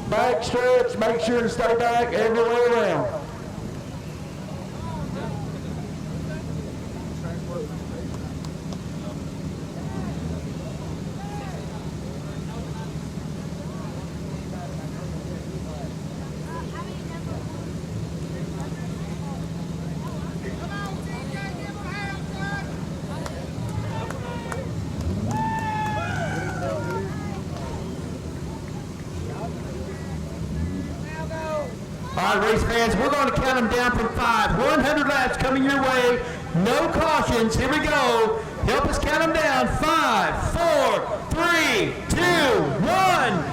Back stretch, make sure to stay back every way around. All right, race fans, we're going to count them down from 5. 100 laps coming your way. No cautions. Here we go. Help us count them down. 5, 4, 3, 2, 1.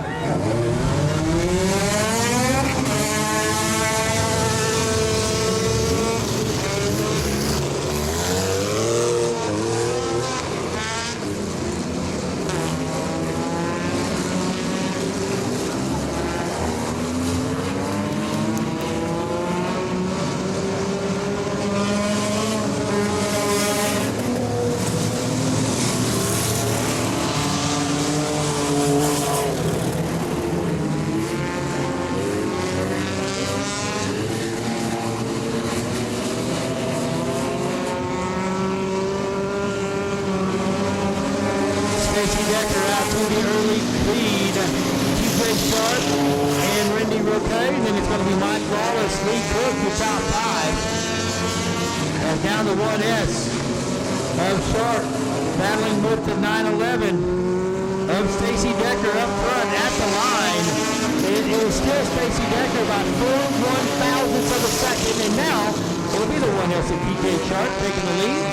Mike Lawless, Lee Cook, the top 5. And down to 1S of Sharp, battling with the 911 of Stacy Decker up front at the line. It is still Stacy Decker about 4/1,000ths of a second, and now it'll be the 1S of PJ Sharp taking the lead.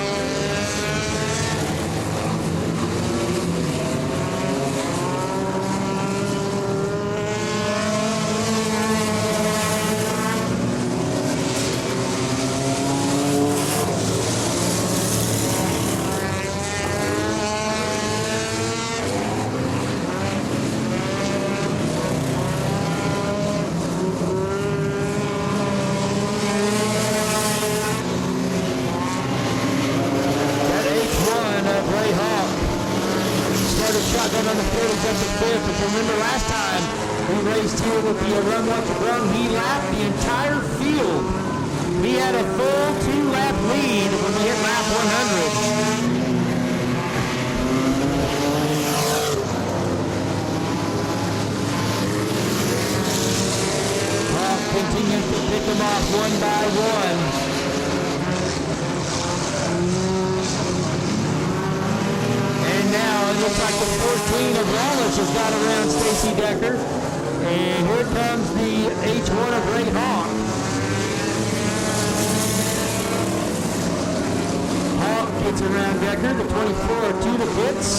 Shotgun on the field is up to 5th. If you remember last time we raced here with the Run Watch Brung, he lapped the entire field. He had a full 2-lap lead when we hit lap 100. Hawk continues to pick them off one by one. Now it looks like the 14 of Lawless has got around Stacy Decker. And here comes the H1 of Ray Hawk. Hawk gets around Decker, the 24 to the pits.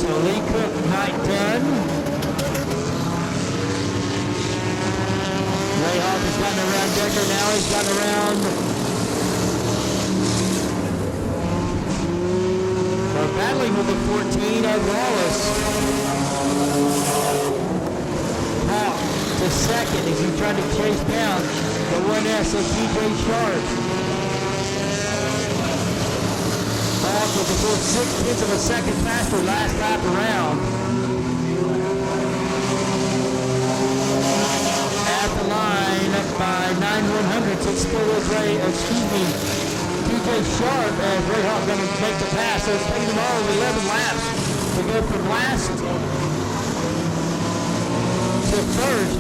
So Lee Cook, night done. Ray Hawk has gotten around Decker, now he's gotten around. We're battling with the 14 of Lawless. Hawk to second as he tried to chase down the 1S of PJ Sharp. Hawk with the full 6/10 of a second faster last lap around. Line by 9/100ths. It still is PJ Sharp as Ray Hawk going to make the pass. So it's taking them all 11 laps to go from last to first.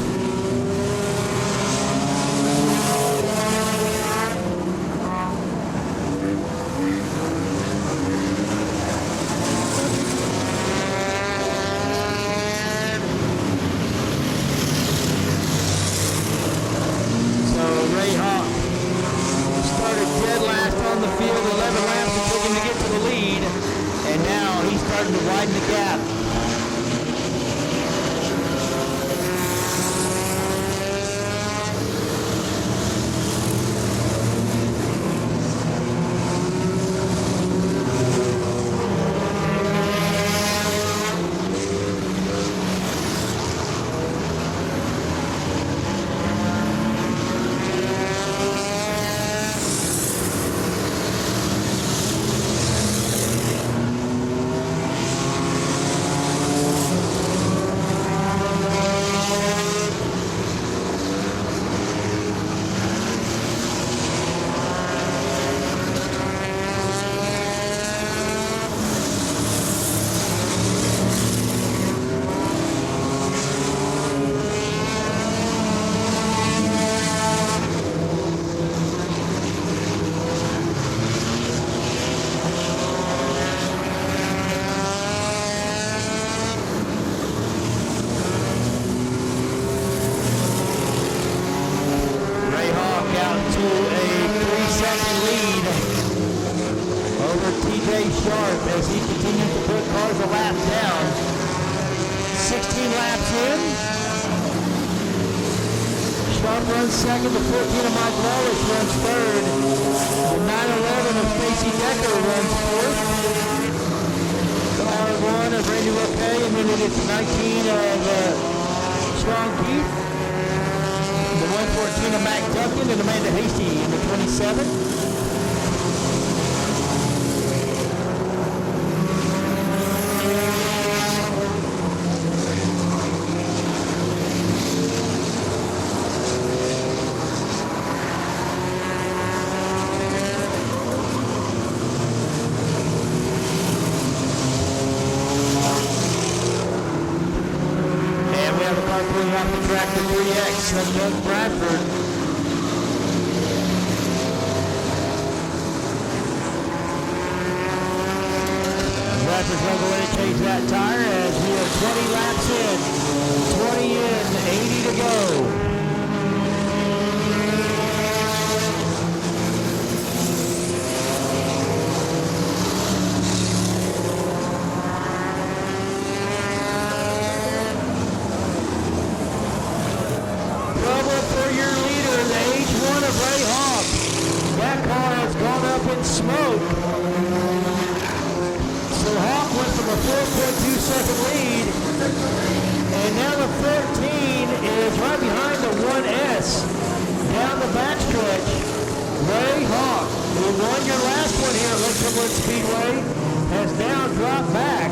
To widen the gap. TJ Sharp as he continues to put cars a lap down. 16 laps in. Sharp runs second, the 14 of Mike Lawless runs third. The 911 of Stacy Decker runs fourth. The R1 of Randy Roque, and then it is 19 of Sean Keith. The 114 of Mac Duncan and Amanda Hasty in the 27. Off the track to 3X of Doug Bradford. Bradford's going to go in and change that tire as we are 20 laps in. 20 in, 80 to go. Smoke. So Hawk went from a 4.2 second lead, and now the 14 is right behind the 1S down the backstretch. Ray Hawk, who won your last one here at Cumberland Speedway, has now dropped back.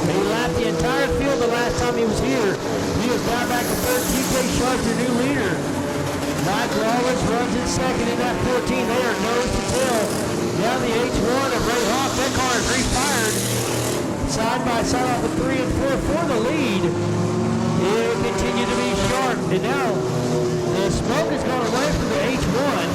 He lapped the entire field the last time he was here. He is now back to third. TJ Sharp, your new leader. Mike Lawless runs in second in that 14 there, nose to tail. Down the H1 of Ray Hawk. That car is refired. Side by side off the 3 and 4 for the lead. It will continue to be Sharp. And now the smoke has gone away from the H1.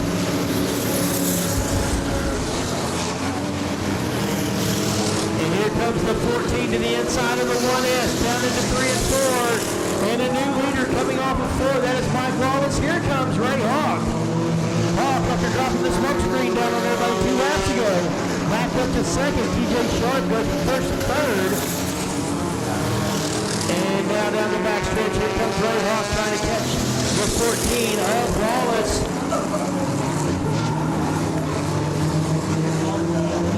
And here comes the 14 to the inside of the 1S, down into 3 and 4. And a new leader coming off of 4, that is Mike Lawless. Here comes Ray Hawk. Hawk, after dropping the smoke screen down on there about 2 laps ago, back up to second. TJ Sharp goes from first to third. And now down the backstretch, here comes Ray Hawk trying to catch the 14 of Lawless.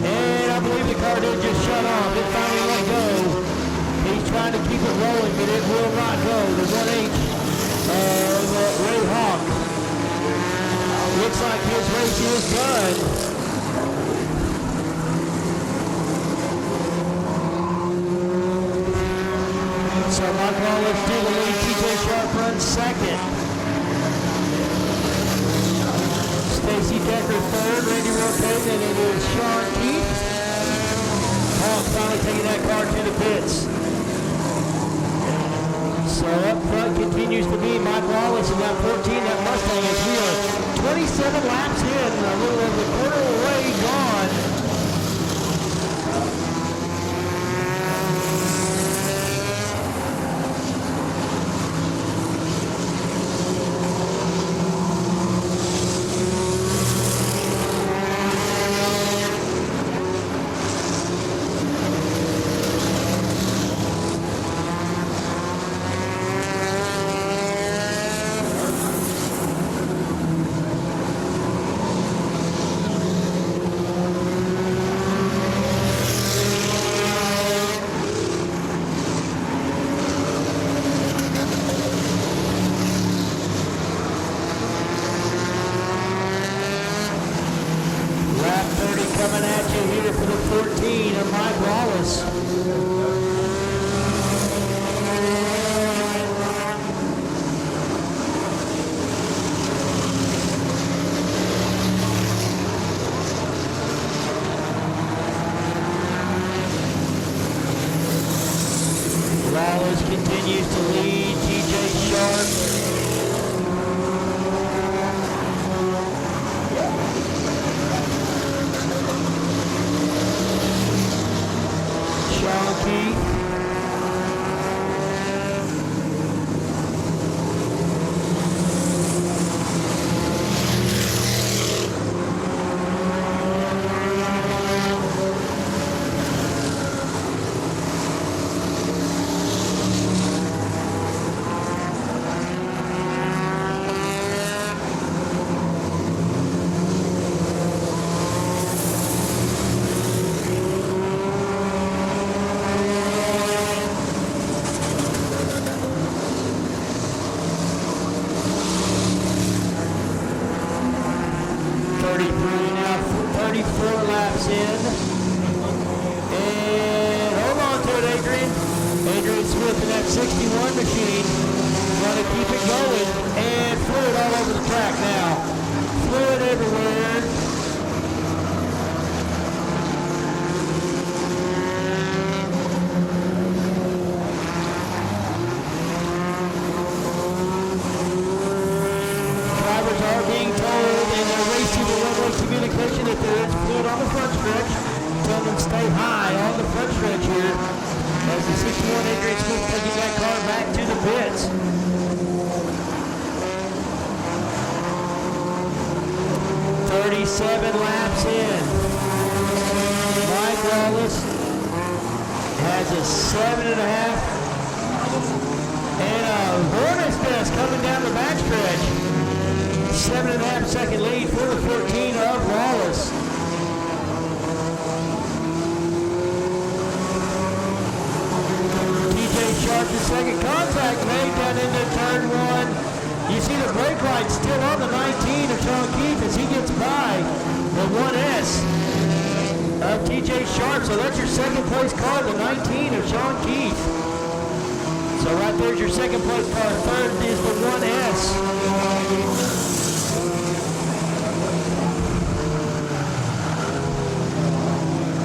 And I believe the car did just shut off. It finally let go. He's trying to keep it rolling, but it will not go. The 1H of Ray Hawk. Looks like his race is done. So Mike Lawless to the lead. TJ Sharp runs second. Stacy Decker third. Randy Roque, and it is Sean Keith. Hawk finally taking that car to the pits. So up front continues to be Mike Lawless in that 14, that Mustang, as we are 27 laps in, a little over a quarter of the way gone. Coming at you here for the 14 of Mike Lawless. Lawless continues to lead. TJ Sharp. now 34 laps in. And hold on to it, Adrian. Adrian Smith in that 61 machine. Gonna keep it going. And fluid all over the track now. Fluid everywhere. Drivers are being told in their race to the one-way communication that there is fluid on the front stretch. Tell them stay high on the front stretch here. As the 61 Adrian Smith taking that car back to the pits. 37 laps in. Mike Lawless has a 7.5 and a hornet's nest coming down the backstretch. 7.5 second lead for the 14 of Lawless. Sharp's second contact made down into turn one. You see the brake light still on the 19 of Sean Keith as he gets by the 1S of TJ Sharp. So that's your second place car, the 19 of Sean Keith. So right there's your second place car. Third is the 1S.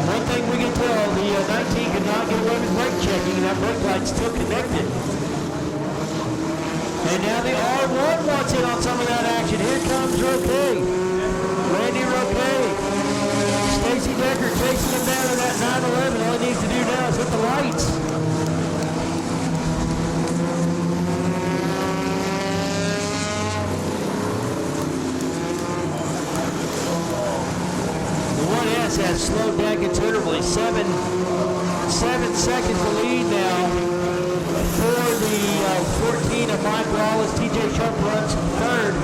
One thing we can tell, the 19 could not get away with brake checking, and that brake light's still connected. And now the R1 wants in on some of that action. Here comes Roque. Randy Roque. Stacy Decker chasing him down to that 911. All he needs to do now is hit the lights. Has slowed down considerably. Seven seconds to lead now for the 14 of Mike Lawless. TJ Sharp runs third.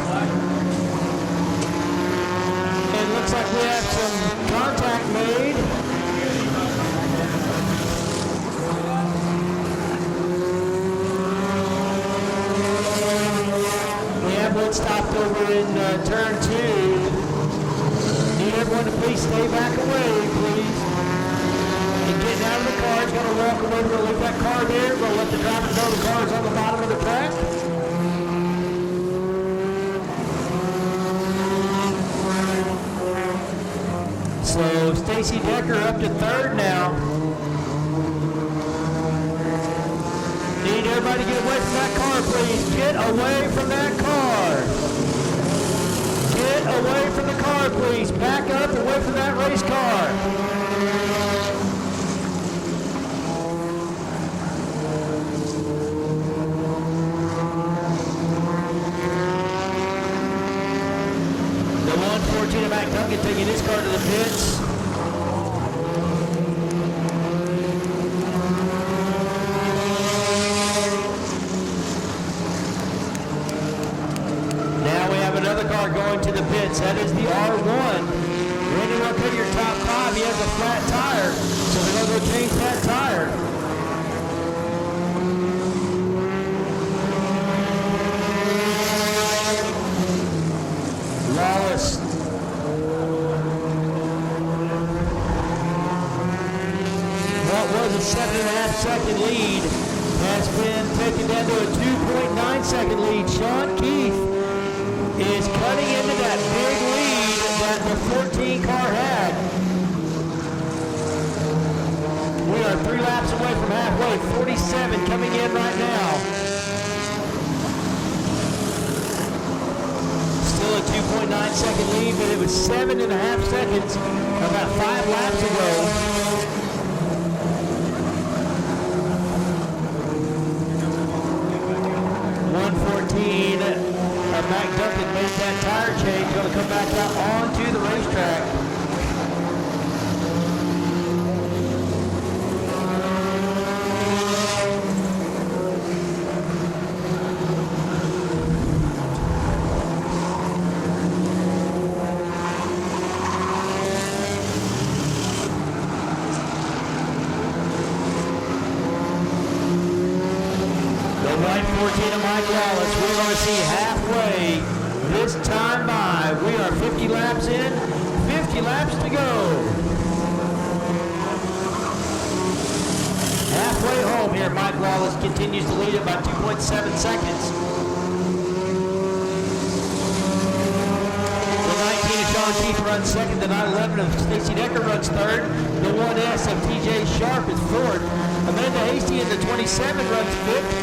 And looks like we have some contact made. We have one stopped over in turn 2. Everyone to please stay back away, please. And getting out of the car, he's going to walk away. We're going to leave that car there. We're going to let the driver know the car is on the bottom of the track. So Stacy Decker up to third now. Need everybody to get away from that car, please. Get away from that car. Get away from the car, please. Back up away from that race car. The 114 of Mac Duncan taking his car to the pits. Going to the pits. That is the R1. Randy Roque, your top 5. He has a flat tire, so they're going to go change that tire. Lawless. What was a 7.5 second lead has been taken down to a 2.9 second lead. Sean Keith is cutting into that big lead that the 14 car had. We are 3 laps away from halfway. 47 coming in right now. Still a 2.9 second lead, but it was 7.5 seconds about 5 laps ago. Mac Duncan made that tire change, going to come back out onto the racetrack. The white 14 of Mike Lawless, we're going to see halfway this time by. We are 50 laps in. 60 laps to go. Halfway home here, Mike Lawless continues to lead it by 2.7 seconds. The 19 of Sean Keith runs second. The 911 of Stacy Decker runs third. The 1S of TJ Sharp is fourth. Amanda Hasty in the 27 runs fifth.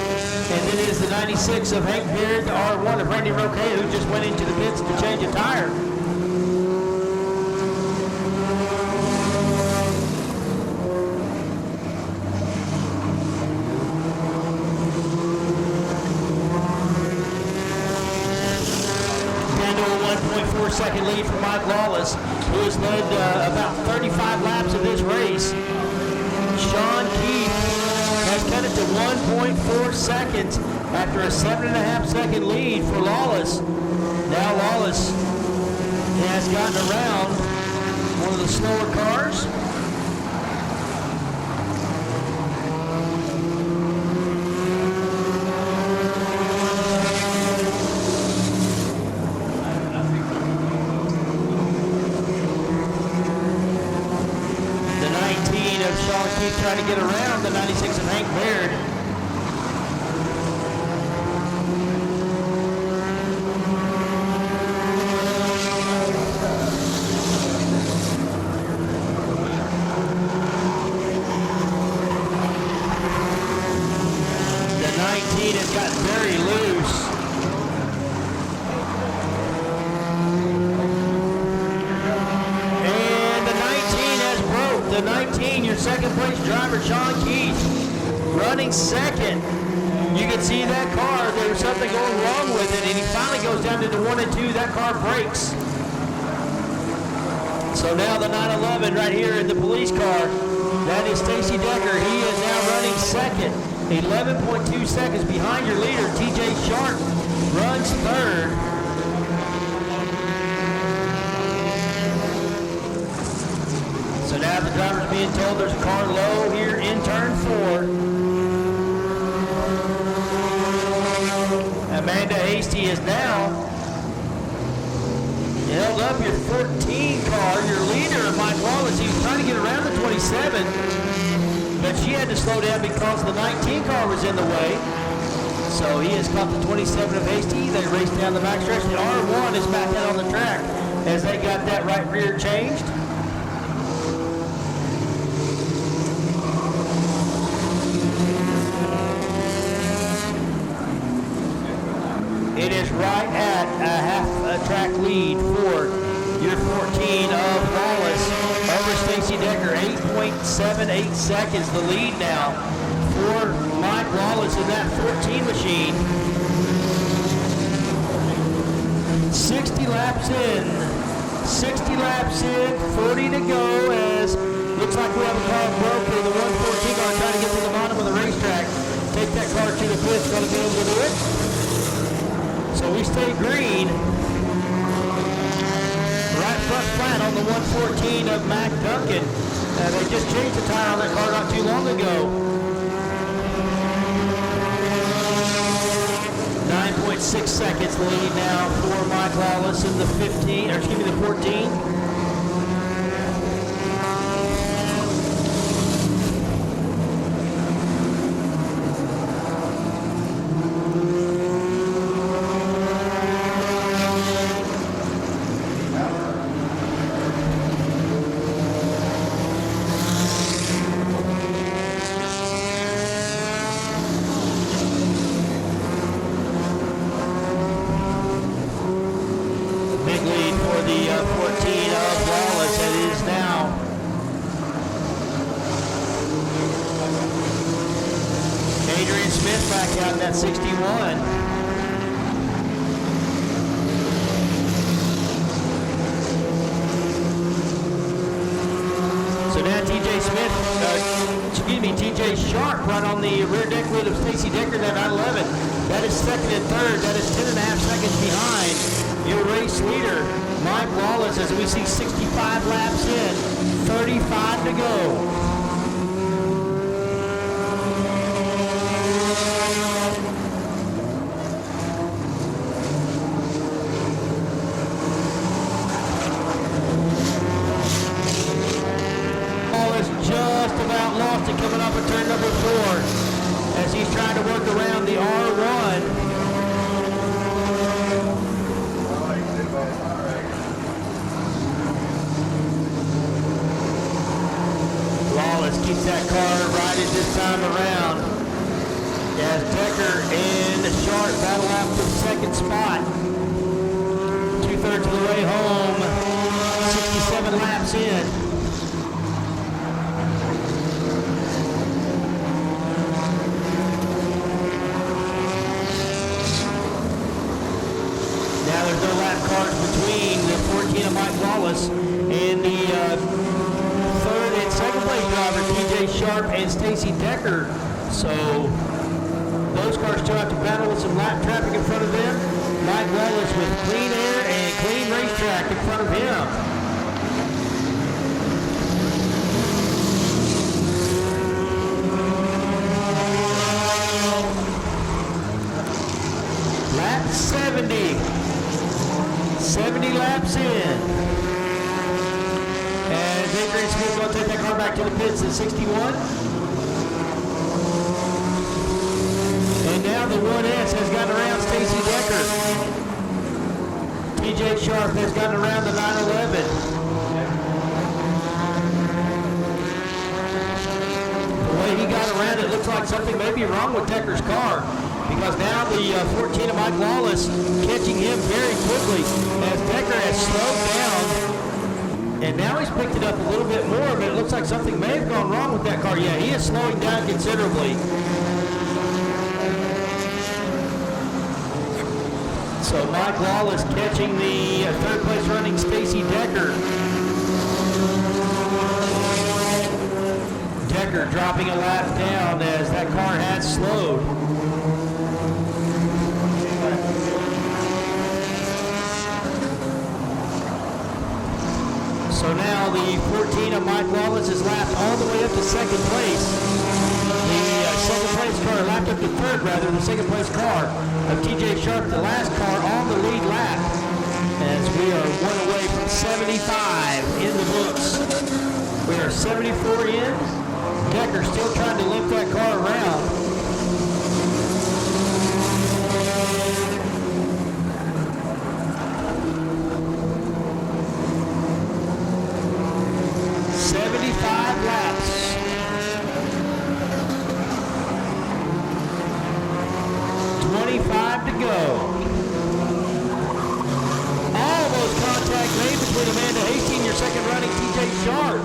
And then it is the 96 of Hank Beard, the R1 of Randy Roquet, who just went into the pits to change a tire. Down to a 1.4-second lead for Mike Lawless, who has led about 35 laps of this race. Sean Keith has cut it to 1.4 seconds after a 7.5-second lead for Lawless. Now Lawless has gotten around one of the slower cars. Sean Keith trying to get around the 96 of Hank Baird. The 19 has gotten very loose. The 19, your second place driver, Sean Keith, running second. You can see that car, there was something going wrong with it, and he finally goes down to the 1 and 2. That car breaks. So now the 911 right here in the police car, that is Stacy Decker. He is now running second, 11.2 seconds behind your leader. TJ Sharp runs third. So now the driver's being told there's a car low here in turn 4. Amanda Hasty is now held up your 14 car, your leader, Mike Lawless. He was trying to get around the 27, but she had to slow down because the 19 car was in the way. So he has caught the 27 of Hasty. They raced down the backstretch. The R1 is back out on the track as they got that right rear changed. It is right at a half a track lead for your 14 of Lawless over Stacy Decker. 8.78 seconds the lead now for Mike Lawless in that 14 machine. 60 laps in. 60 laps in, 40 to go as looks like we have a car broken. The 114 car trying to get to the bottom of the racetrack. Take that car to the pits, going to be able to do it. So we stay green. Right front flat on the 114 of Mac Duncan. They just changed the tire on that car not too long ago. 9.6 seconds lead now for Mike Lawless in the 15, or excuse me, the 14. Back out in that 61. So now TJ Sharp right on the rear deck lid of Stacy Decker, that 911. That is second and third. That is 10.5 seconds behind your race leader, Mike Lawless, as we see 65 laps in, 35 to go. coming up at turn number 4 as he's trying to work around the R1. Lawless keeps that car righted this time around. As Decker and Sharp battle out for the second spot. 2/3 of the way home. 67 laps in. Now there's no lap cars between the 14 of Mike Lawless and the third and second place driver, TJ Sharp and Stacy Decker. So those cars still have to battle with some lap traffic in front of them. Mike Lawless with clean air and clean racetrack in front of him. Lap 70. 70 laps in. And Adrian Smith going to take that car back to the pits at 61. And now the 1S has gotten around Stacy Decker. TJ Sharp has gotten around the 911. The way he got around it looks like something may be wrong with Decker's car, because now the 14 of Mike Lawless catching him very quickly as Decker has slowed down. And now he's picked it up a little bit more, but it looks like something may have gone wrong with that car. Yeah, he is slowing down considerably. So Mike Lawless catching the third place running Stacy Decker. Decker dropping a lap down as that car has slowed. So now the 14 of Mike Lawless is lapped all the way up to second place. The second place car lapped up to third, rather, the second place car of TJ Sharp, the last car on the lead lap, as we are one away from 75 in the books. We are 74 in. Decker still trying to lift that car around. Laps. 25 to go. Almost contact made between Amanda Hasty and your second running TJ Sharp.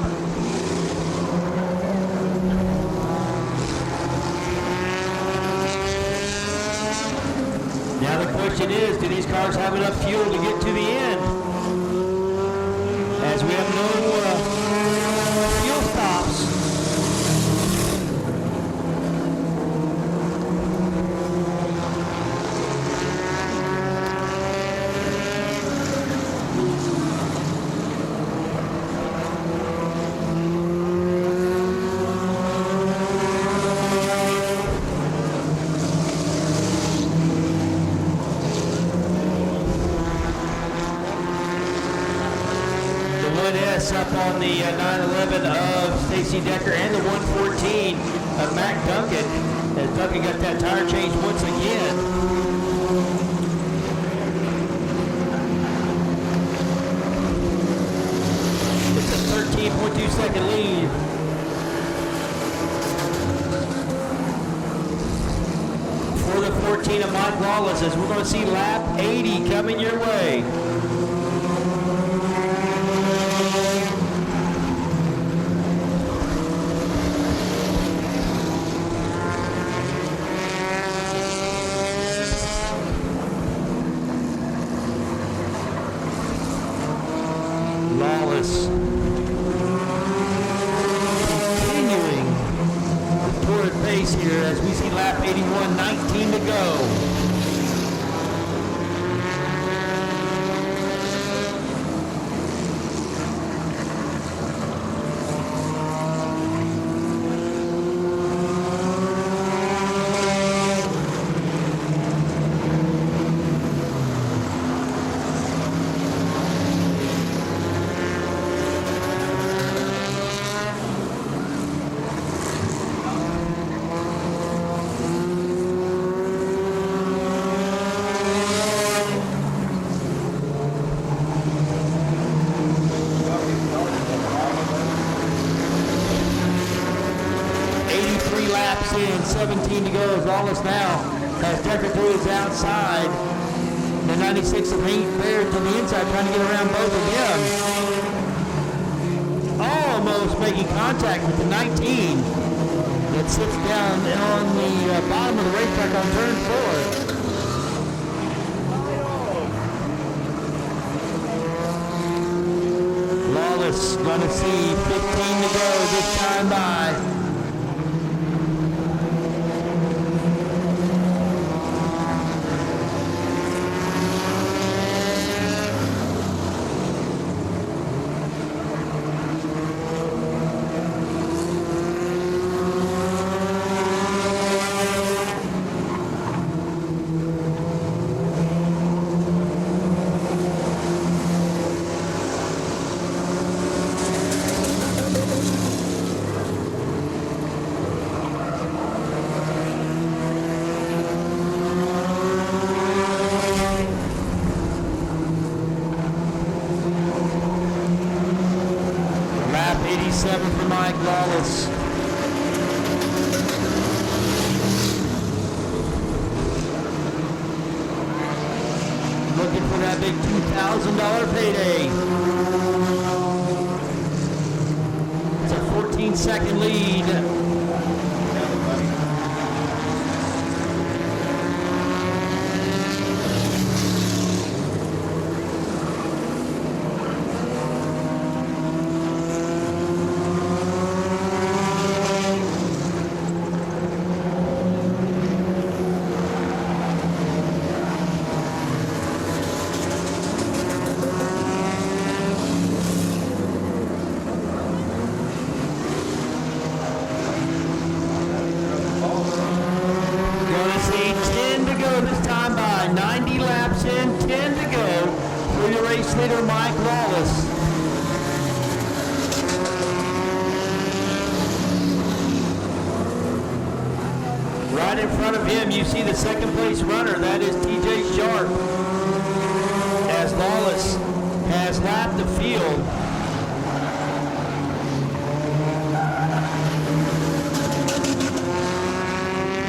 Now the question is, do these cars have enough fuel to get to the end? As we have no fuel stops. Up on the 911 of Stacy Decker and the 114 of Mac Duncan, as Duncan got that tire change once again. It's a 13.2 second lead. For the 14 of Mike Lawless, as we're going to see lap 80 coming your way. Lawless continuing the torrid pace here as we see lap 81, 19 to go. laps in, 17 to go. As Lawless now has Decker to his outside. The 96 of Hank Bear to the inside, trying to get around both of them. Almost making contact with the 19 that sits down on the bottom of the racetrack on turn 4. Lawless going to see 15 to go this time by. For Mike Lawless. Looking for that big $2,000 payday. It's a 14-second lead. Leader Mike Lawless. Right in front of him, you see the second place runner. That is TJ Sharp. As Lawless has lapped the field.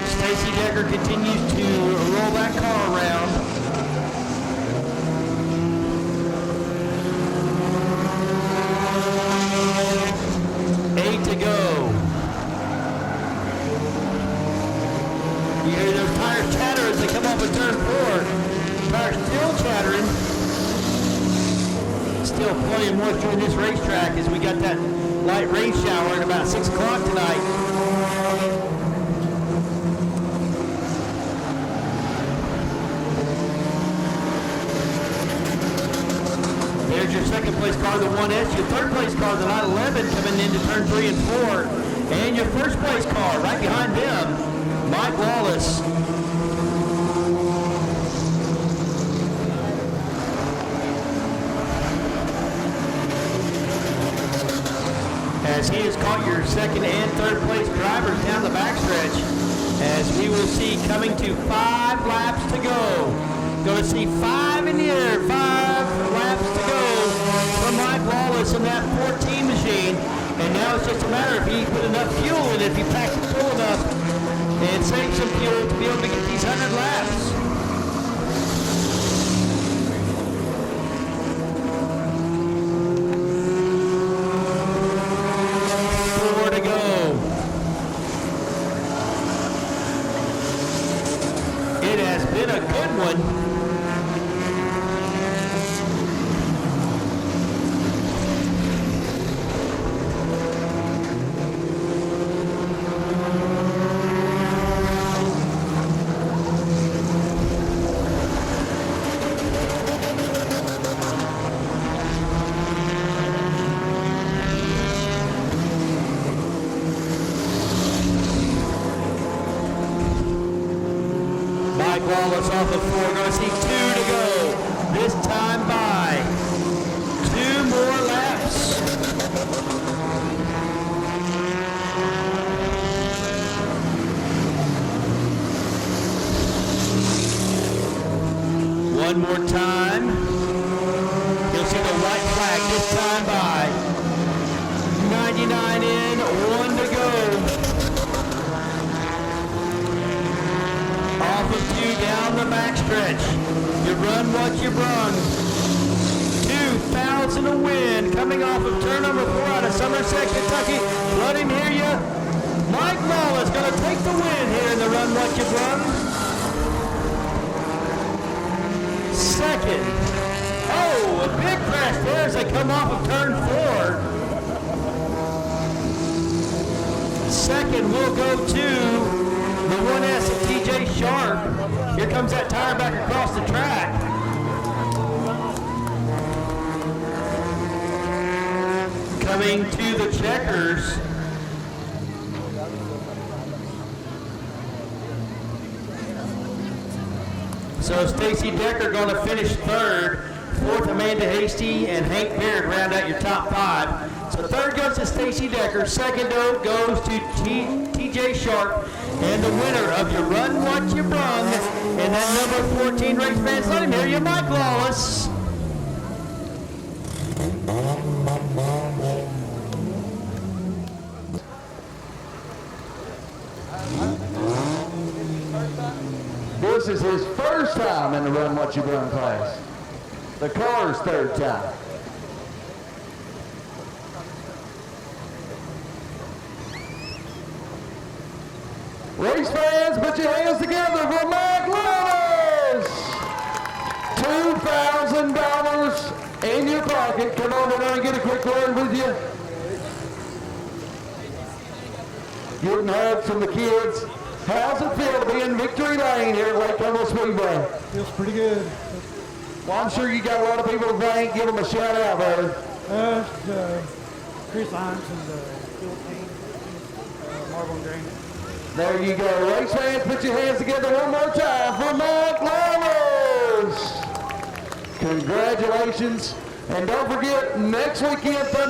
Stacy Decker continues to roll that car around. 8 to go. You hear those tires chatter as they come off of turn 4. Tires still chattering. Still plenty of moisture in this racetrack as we got that light rain shower at about 6 o'clock tonight. There's your second place car, the 1S. Your third place car, the 911, coming into turn 3 and 4. And your first place car, right behind them, Mike Lawless. As he has caught your second and third place drivers down the backstretch. As we will see coming to 5 laps to go. Going to see 5 in the air, 5 laps to go for Mike Lawless in that 14 machine. And now it's just a matter if he put enough fuel in it, if he packs it full enough and save some fuel to be able to get these 100 laps. Been a good one. Mike Lawless off of 4, going to see 2 to go. This time by 2 more laps. One more time. You'll see the white flag this time by 99 in, 1 to go. the backstretch. You run what you brung. 2,000 a win, coming off of turn number 4 out of Somerset, Kentucky. Let him hear you. Mike Lawless going to take the win here in the run what you brung. Second. Oh, a big crash there as they come off of turn 4. Second will go to the 1S of TJ Sharp. Here comes that tire back across the track. Coming to the checkers. So Stacy Decker going to finish third. Fourth, Amanda Hasty and Hank Baird round out your top 5. So third goes to Stacy Decker. Second goes to TJ Sharp. And the winner of your Run What You Brung and that number 14 race fans, let him hear you, Mike Lawless. This is his first time in the Run What You Brung class. The car's third time. Race fans, put your hands together for Mike Lawless! $2,000 in your pocket. Come over there and get a quick word with you. Getting hugs from the kids. How's it feel to be in Victory Lane here at Lake Cumberland Speedway? Feels pretty good. Well, I'm sure you got a lot of people to thank. Give them a shout out, brother. Chris Hines and Phil Payne, Marble and Green. There you go. Race fans, put your hands together one more time for Mike Lawless. Congratulations. And don't forget, next weekend, Thunder.